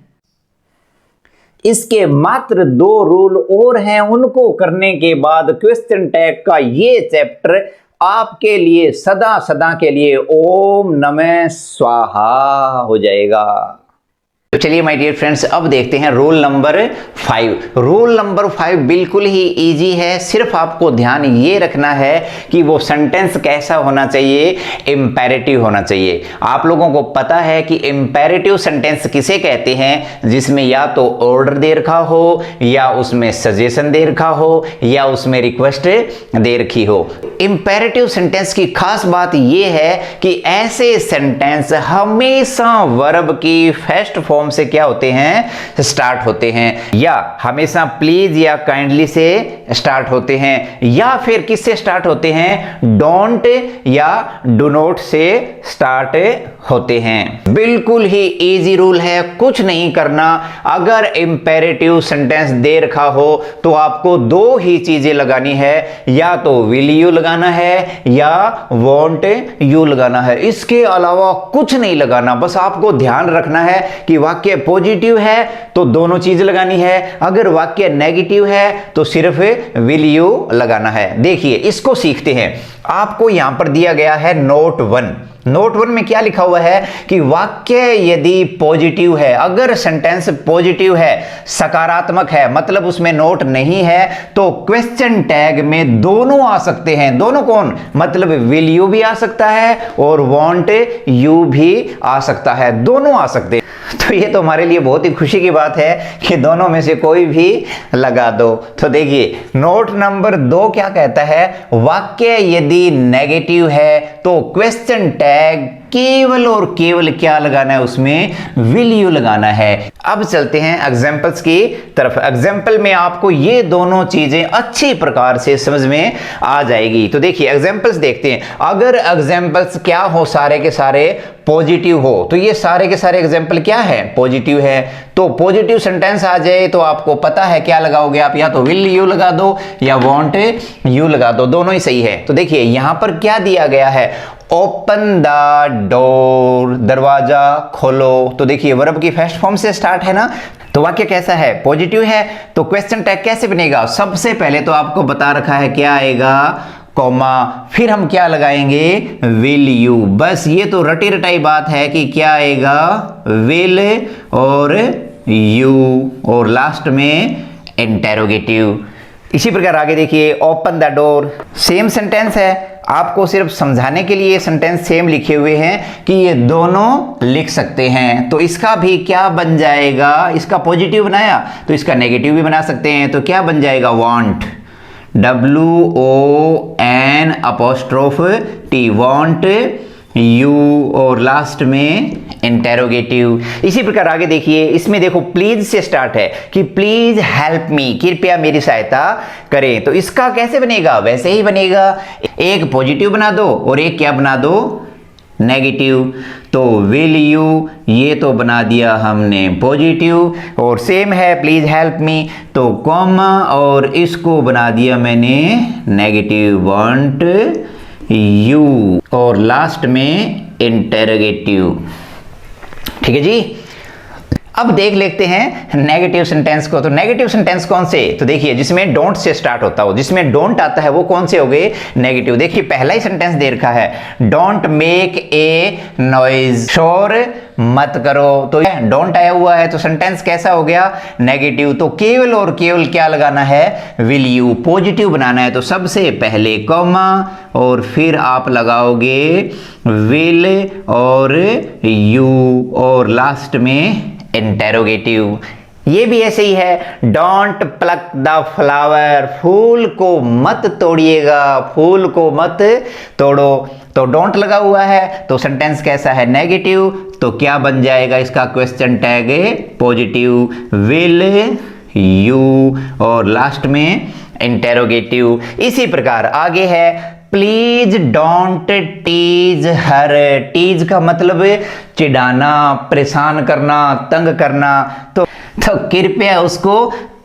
[SPEAKER 1] इसके मात्र 2 रूल और हैं, उनको करने के बाद क्वेश्चन टैग का ये चैप्टर आपके लिए सदा सदा के लिए ओम नमः स्वाहा हो जाएगा। तो चलिए माय डियर फ्रेंड्स, अब देखते हैं रूल नंबर 5। रूल नंबर 5 बिल्कुल ही इजी है, सिर्फ आपको ध्यान ये रखना है कि वो सेंटेंस कैसा होना चाहिए, इंपेरेटिव होना चाहिए। आप लोगों को पता है कि इंपेरेटिव सेंटेंस किसे कहते हैं, जिसमें या तो ऑर्डर दे रखा हो, या उसमें सजेशन दे रखा हो, या उसमें रिक्वेस्ट दे रखी हो। इंपेरेटिव सेंटेंस की खास बात यह है कि ऐसे सेंटेंस हमेशा वर्ब की फर्स्ट फॉर्म से क्या होते हैं, स्टार्ट होते हैं, या हमेशा प्लीज या काइंडली से स्टार्ट होते हैं, या फिर किससे स्टार्ट होते हैं, डोंट या डू नॉट से स्टार्ट होते हैं। बिल्कुल ही इजी रूल है, कुछ नहीं करना। अगर इंपेरेटिव सेंटेंस दे रखा हो तो आपको 2 ही चीजें लगानी है, या तो विल यू लगाना है या वॉन्ट यू लगाना है, इसके अलावा कुछ नहीं लगाना। बस आपको ध्यान रखना है कि वाक्य पॉजिटिव है तो दोनों चीज लगानी है, अगर वाक्य नेगेटिव है तो सिर्फ विल यू लगाना है। देखिए इसको सीखते हैं। आपको यहां पर दिया गया है नोट 1। नोट 1 में क्या लिखा हुआ है कि वाक्य यदि पॉजिटिव है, अगर सेंटेंस पॉजिटिव है, सकारात्मक है, मतलब उसमें नोट नहीं है, तो क्वेश्चन टैग में दोनों आ सकते हैं। दोनों कौन, मतलब विल यू भी आ सकता है और वांट यू भी आ सकता है, दोनों आ सकते हैं। तो ये तो हमारे लिए बहुत ही खुशी की बात है कि दोनों में से कोई भी लगा दो। तो देखिए नोट नंबर 2 क्या कहता है, वाक्य यदि नेगेटिव है तो क्वेश्चन टैग केवल और केवल क्या लगाना है, उसमें विल यू लगाना है। अब चलते हैं एग्जांपल्स की तरफ। एग्जांपल में आपको ये दोनों चीजें अच्छी प्रकार से समझ में आ जाएगी। तो देखिए एग्जांपल्स देखते हैं। अगर एग्जांपल्स क्या हो, सारे के सारे पॉजिटिव हो, तो ये सारे के सारे एग्जांपल क्या है, पॉजिटिव है। तो पॉजिटिव सेंटेंस आ जाए तो आपको पता है क्या लगाओगे आप, या तो विल यू लगा दो या वांट यू लगा दो, दोनों ही सही है। तो देखिए यहां पर क्या दिया गया है, ओपन द डोर, दरवाजा खोलो। तो देखिए वर्ब की फर्स्ट फॉर्म से स्टार्ट है ना, तो वाक्य कैसा है, पॉजिटिव है। तो क्वेश्चन टैग कैसे बनेगा, सबसे पहले तो आपको बता रखा है क्या आएगा, कॉमा, फिर हम क्या लगाएंगे, विल यू। बस ये तो रटी रटाई बात है कि क्या आएगा, विल और यू, और लास्ट में इंटेरोगेटिव। इसी प्रकार आगे देखिए, open the door, same sentence है, आपको सिर्फ समझाने के लिए ये सेंटेंस सेम लिखे हुए हैं कि ये दोनों लिख सकते हैं। तो इसका भी क्या बन जाएगा, इसका पॉजिटिव बनाया तो इसका नेगेटिव भी बना सकते हैं। तो क्या बन जाएगा, वांट, WON', वांट यू, और लास्ट में इंटेरोगेटिव। इसी प्रकार आगे देखिए, इसमें देखो प्लीज से स्टार्ट है कि प्लीज हेल्प मी, कृपया मेरी सहायता करें। तो इसका कैसे बनेगा, वैसे ही बनेगा, एक पॉजिटिव बना दो और एक क्या बना दो, नेगेटिव, तो विल यू ये तो बना दिया हमने पॉजिटिव, और सेम है प्लीज हेल्प मी, तो कॉमा और इसको बना दिया मैंने नेगेटिव, वांट यू, और लास्ट में इंटेरोगेटिव। ठीक है जी। अब देख लेते हैं नेगेटिव सेंटेंस को। तो नेगेटिव सेंटेंस कौन से, तो देखिए जिसमें डोंट से स्टार्ट होता हो, जिसमें डोंट आता है वो कौन से हो गए, नेगेटिव। देखिए पहला ही सेंटेंस दे रखा है, डोंट मेक ए नॉइज, शोर मत करो, तो डोंट आया हुआ है तो सेंटेंस कैसा हो गया, नेगेटिव। तो केवल और केवल क्या लगाना है, विल यू, पॉजिटिव बनाना है, तो सबसे पहले कॉमा और फिर आप लगाओगे विल और यू, और लास्ट में इंटेरोगेटिव। ये भी ऐसे ही है, डोंट प्लक द फ्लावर, फूल को मत तोड़िएगा, फूल को मत तोड़ो, तो डोंट लगा हुआ है तो सेंटेंस कैसा है, नेगेटिव। तो क्या बन जाएगा इसका question tag, positive, will you, और लास्ट में इंटेरोगेटिव। इसी प्रकार आगे है, please don't tease her, tease का मतलब चिढ़ाना, परेशान करना, तंग करना, तो कृपया उसको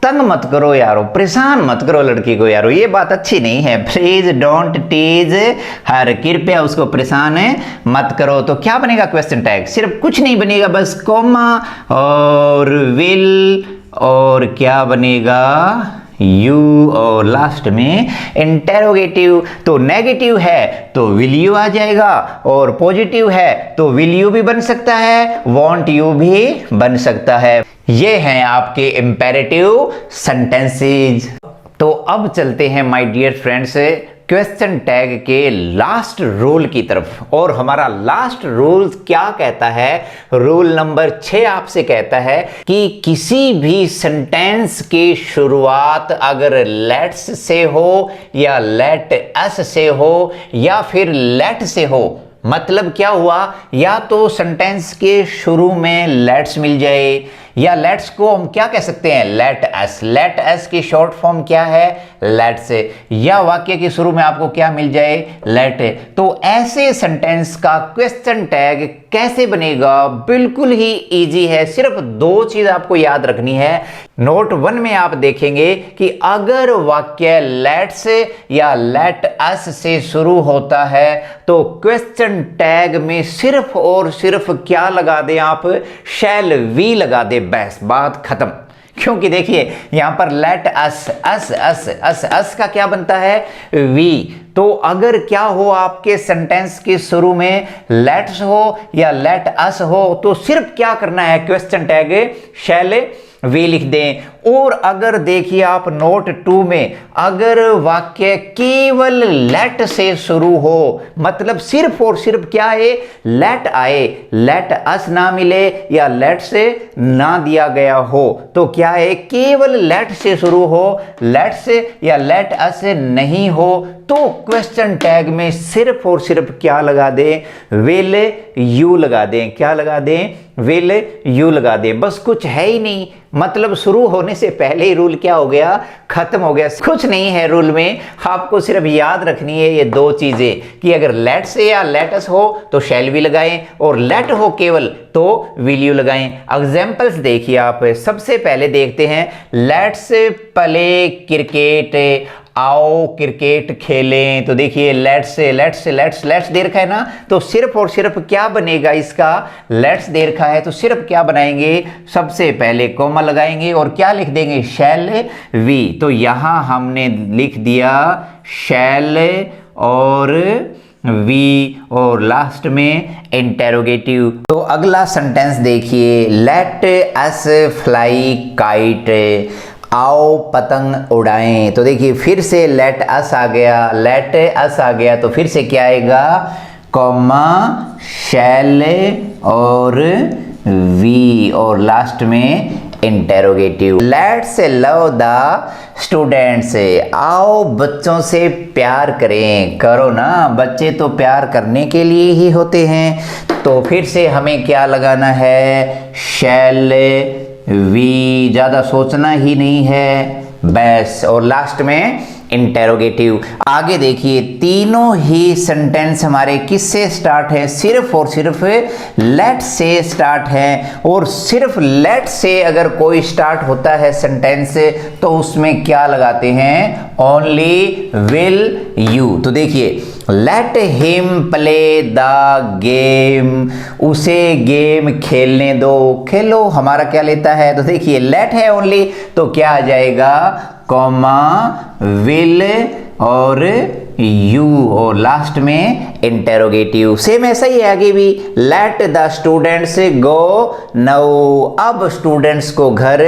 [SPEAKER 1] तंग मत करो यारो, परेशान मत करो लड़की को यारो, ये बात अच्छी नहीं है। प्लीज डोंट टीज हर, कृपया उसको परेशान मत करो, तो क्या बनेगा क्वेश्चन टैग, सिर्फ कुछ नहीं बनेगा, बस कॉमा और विल और क्या बनेगा, यू, और लास्ट में इंटेरोगेटिव। तो नेगेटिव है तो विल यू आ जाएगा, और पॉजिटिव है तो विल यू भी बन सकता है, वांट यू भी बन सकता है। ये हैं आपके इंपेरेटिव सेंटेंसेस। तो अब चलते हैं my dear friends question tag के लास्ट रूल की तरफ, और हमारा लास्ट रूल क्या कहता है, रूल नंबर 6 आपसे कहता है कि किसी भी सेंटेंस की शुरुआत अगर लेट्स से हो या लेट अस से हो या फिर लेट से हो, मतलब क्या हुआ, या तो सेंटेंस के शुरू में लेट्स मिल जाए, या लेट्स को हम क्या कह सकते हैं, लेट अस, लेट अस की शॉर्ट फॉर्म क्या है, लेट्स, या वाक्य के शुरू में आपको क्या मिल जाए, लेट। तो ऐसे सेंटेंस का क्वेश्चन टैग कैसे बनेगा, बिल्कुल ही इजी है, सिर्फ 2 चीज आपको याद रखनी है। नोट 1 में आप देखेंगे कि अगर वाक्य लेट्स या लेट अस से शुरू होता है तो क्वेश्चन टैग में सिर्फ और सिर्फ क्या लगा दें आप, शैल वी लगा दे, बस बात खत्म। क्योंकि देखिए यहां पर लेट अस, अस अस अस अस का क्या बनता है, वी। तो अगर क्या हो आपके सेंटेंस के शुरू में लेट्स हो या लेट अस हो तो सिर्फ क्या करना है, क्वेश्चन टैग शैल वी लिख दें। और अगर देखिए आप नोट 2 में अगर वाक्य केवल लेट से शुरू हो, मतलब सिर्फ और सिर्फ क्या है, लेट आए, लेट अस ना मिले या लेट से ना दिया गया हो, तो क्या है, केवल लेट से शुरू हो, लेट से या लेट अस नहीं हो, तो क्वेश्चन टैग में सिर्फ और सिर्फ क्या लगा दें, विल यू लगा दें। क्या लगा दें, विल यू लगा दें, बस कुछ है ही नहीं। मतलब शुरू होने से पहले ही रूल क्या हो गया, खत्म हो गया। कुछ नहीं है रूल में, आपको सिर्फ याद रखनी है ये 2 चीजें कि अगर लेट से या लेटस हो तो शैल भी लगाएं, और लेट हो केवल तो विल यू लगाएं। एग्जांपल्स देखिए आप, सबसे पहले देखते हैं, लेट्स प्ले क्रिकेट, आओ क्रिकेट खेलें। तो देखिए लेट्स लेट्स दे रखा है ना, तो सिर्फ और सिर्फ क्या बनेगा इसका, लेट्स दे रखा है तो सिर्फ क्या बनाएंगे, सबसे पहले कॉमा लगाएंगे और क्या लिख देंगे, शैल वी। तो यहां हमने लिख दिया शैल और वी, और लास्ट में इंटेरोगेटिव। तो अगला सेंटेंस देखिए, लेट अस फ्लाई काइट, आओ पतंग उड़ाएं। तो देखिए फिर से लेट अस आ गया, लेट अस आ गया तो फिर से क्या आएगा, कॉमा शैल और वी, और लास्ट में interrogative. Let's love the students, आओ बच्चों से प्यार करें। करो ना, बच्चे तो प्यार करने के लिए ही होते हैं। तो फिर से हमें क्या लगाना है, शैल वी, ज्यादा सोचना ही नहीं है बस, और लास्ट में इंटेरोगेटिव। आगे देखिए, तीनों ही सेंटेंस हमारे किससे स्टार्ट है? सिर्फ और सिर्फ लेट से स्टार्ट है। और सिर्फ लेट से अगर कोई स्टार्ट होता है सेंटेंस तो उसमें क्या लगाते हैं? Only, will, you. तो देखिए, let him play the game, उसे गेम खेलने दो। खेलो हमारा क्या लेता है? तो देखिए, लेट है ओनली, तो क्या आ जाएगा? कॉमा, विल और यू, और लास्ट में इंटेरोगेटिव। सेम ऐसा ही है आगे भी। Let the students go now, अब स्टूडेंट्स को घर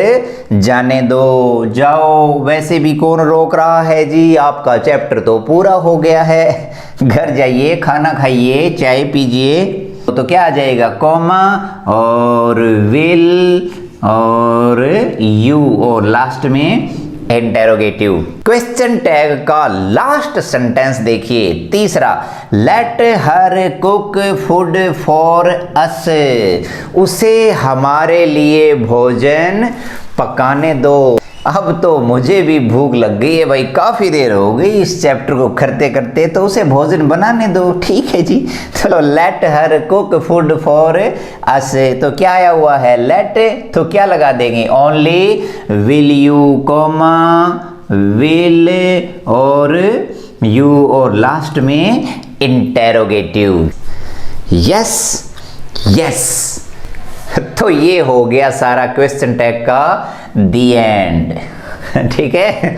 [SPEAKER 1] जाने दो। जाओ, वैसे भी कौन रोक रहा है जी? आपका चैप्टर तो पूरा हो गया है, घर जाइए, खाना खाइए, चाय पीजिए। तो क्या आ जाएगा? कॉमा और विल और यू, और लास्ट में इंटेरोगेटिव। क्वेश्चन टैग का लास्ट सेंटेंस देखिए, तीसरा, let her cook food for us, उसे हमारे लिए भोजन पकाने दो। अब तो मुझे भी भूख लग गई है भाई, काफी देर हो गई इस चैप्टर को करते करते, तो उसे भोजन बनाने दो। ठीक है जी, चलो, let her cook food for us, तो क्या आया हुआ है? लेट, तो क्या लगा देंगे? Only, will you, comma, will और यू, और लास्ट में इंटेरोगेटिव। Yes yes. तो ये हो गया सारा क्वेश्चन टैग का दी एंड। ठीक है,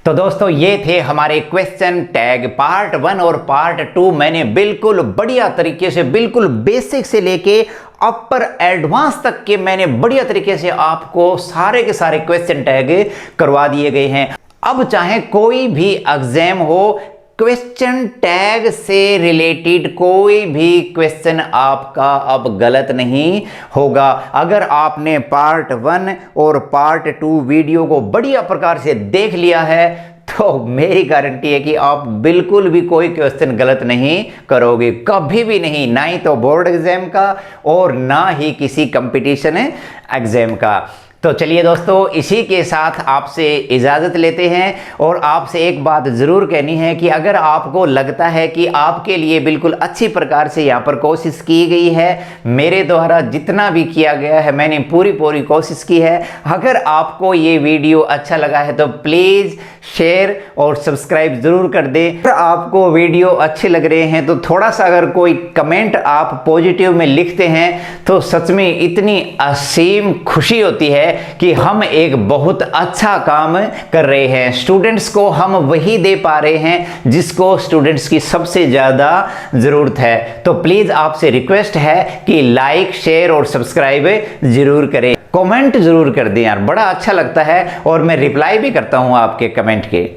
[SPEAKER 1] तो दोस्तों ये थे हमारे क्वेश्चन टैग पार्ट 1 और पार्ट 2। मैंने बिल्कुल बढ़िया तरीके से, बिल्कुल बेसिक से लेके अपर एडवांस तक के मैंने बढ़िया तरीके से आपको सारे के सारे क्वेश्चन टैग करवा दिए गए हैं। अब चाहे कोई भी एग्जाम हो, क्वेश्चन टैग से रिलेटेड कोई भी क्वेश्चन आपका अब गलत नहीं होगा। अगर आपने पार्ट 1 और पार्ट 2 वीडियो को बढ़िया प्रकार से देख लिया है तो मेरी गारंटी है कि आप बिल्कुल भी कोई क्वेश्चन गलत नहीं करोगे, कभी भी नहीं, ना ही तो बोर्ड एग्जाम का और ना ही किसी कंपटीशन एग्जाम का। तो चलिए दोस्तों, इसी के साथ आपसे इजाज़त लेते हैं और आपसे एक बात ज़रूर कहनी है कि अगर आपको लगता है कि आपके लिए बिल्कुल अच्छी प्रकार से यहाँ पर कोशिश की गई है, मेरे द्वारा जितना भी किया गया है मैंने पूरी कोशिश की है। अगर आपको ये वीडियो अच्छा लगा है तो प्लीज़ शेयर और सब्सक्राइब ज़रूर कर दें। अगर आपको वीडियो अच्छे लग रहे हैं तो थोड़ा सा अगर कोई कमेंट आप पॉजिटिव में लिखते हैं तो सच में इतनी असीम खुशी होती है कि हम एक बहुत अच्छा काम कर रहे हैं। स्टूडेंट्स को हम वही दे पा रहे हैं जिसको स्टूडेंट्स की सबसे ज़्यादा ज़रूरत है। तो प्लीज़ आपसे रिक्वेस्ट है कि लाइक, शेयर और सब्सक्राइब ज़रूर करें, कमेंट ज़रूर कर दें यार, बड़ा अच्छा लगता है और मैं रिप्लाई भी करता हूँ आपके कमेंट के,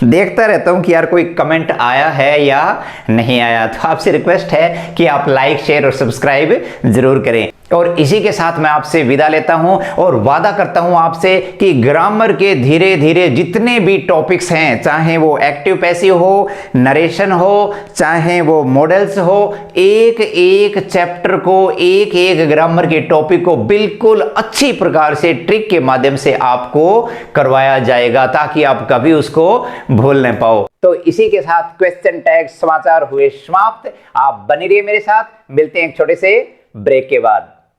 [SPEAKER 1] देखता रहता हूं कि यार कोई कमेंट आया है या नहीं आया। तो आपसे रिक्वेस्ट है कि आप लाइक, शेयर और सब्सक्राइब जरूर करें। और इसी के साथ मैं आपसे विदा लेता हूं और वादा करता हूं आपसे कि ग्रामर के धीरे धीरे जितने भी टॉपिक्स हैं, चाहे वो एक्टिव पैसिव हो, नरेशन हो, चाहे वो मॉडल्स हो, एक एक चैप्टर को, एक एक ग्रामर के टॉपिक को बिल्कुल अच्छी प्रकार से ट्रिक के माध्यम से आपको करवाया जाएगा ताकि आप कभी उसको भूल न पाओ। तो इसी के साथ क्वेश्चन टैग समाचार हुए समाप्त। आप बने रहिए मेरे साथ, मिलते हैं एक छोटे से ब्रेक के बाद।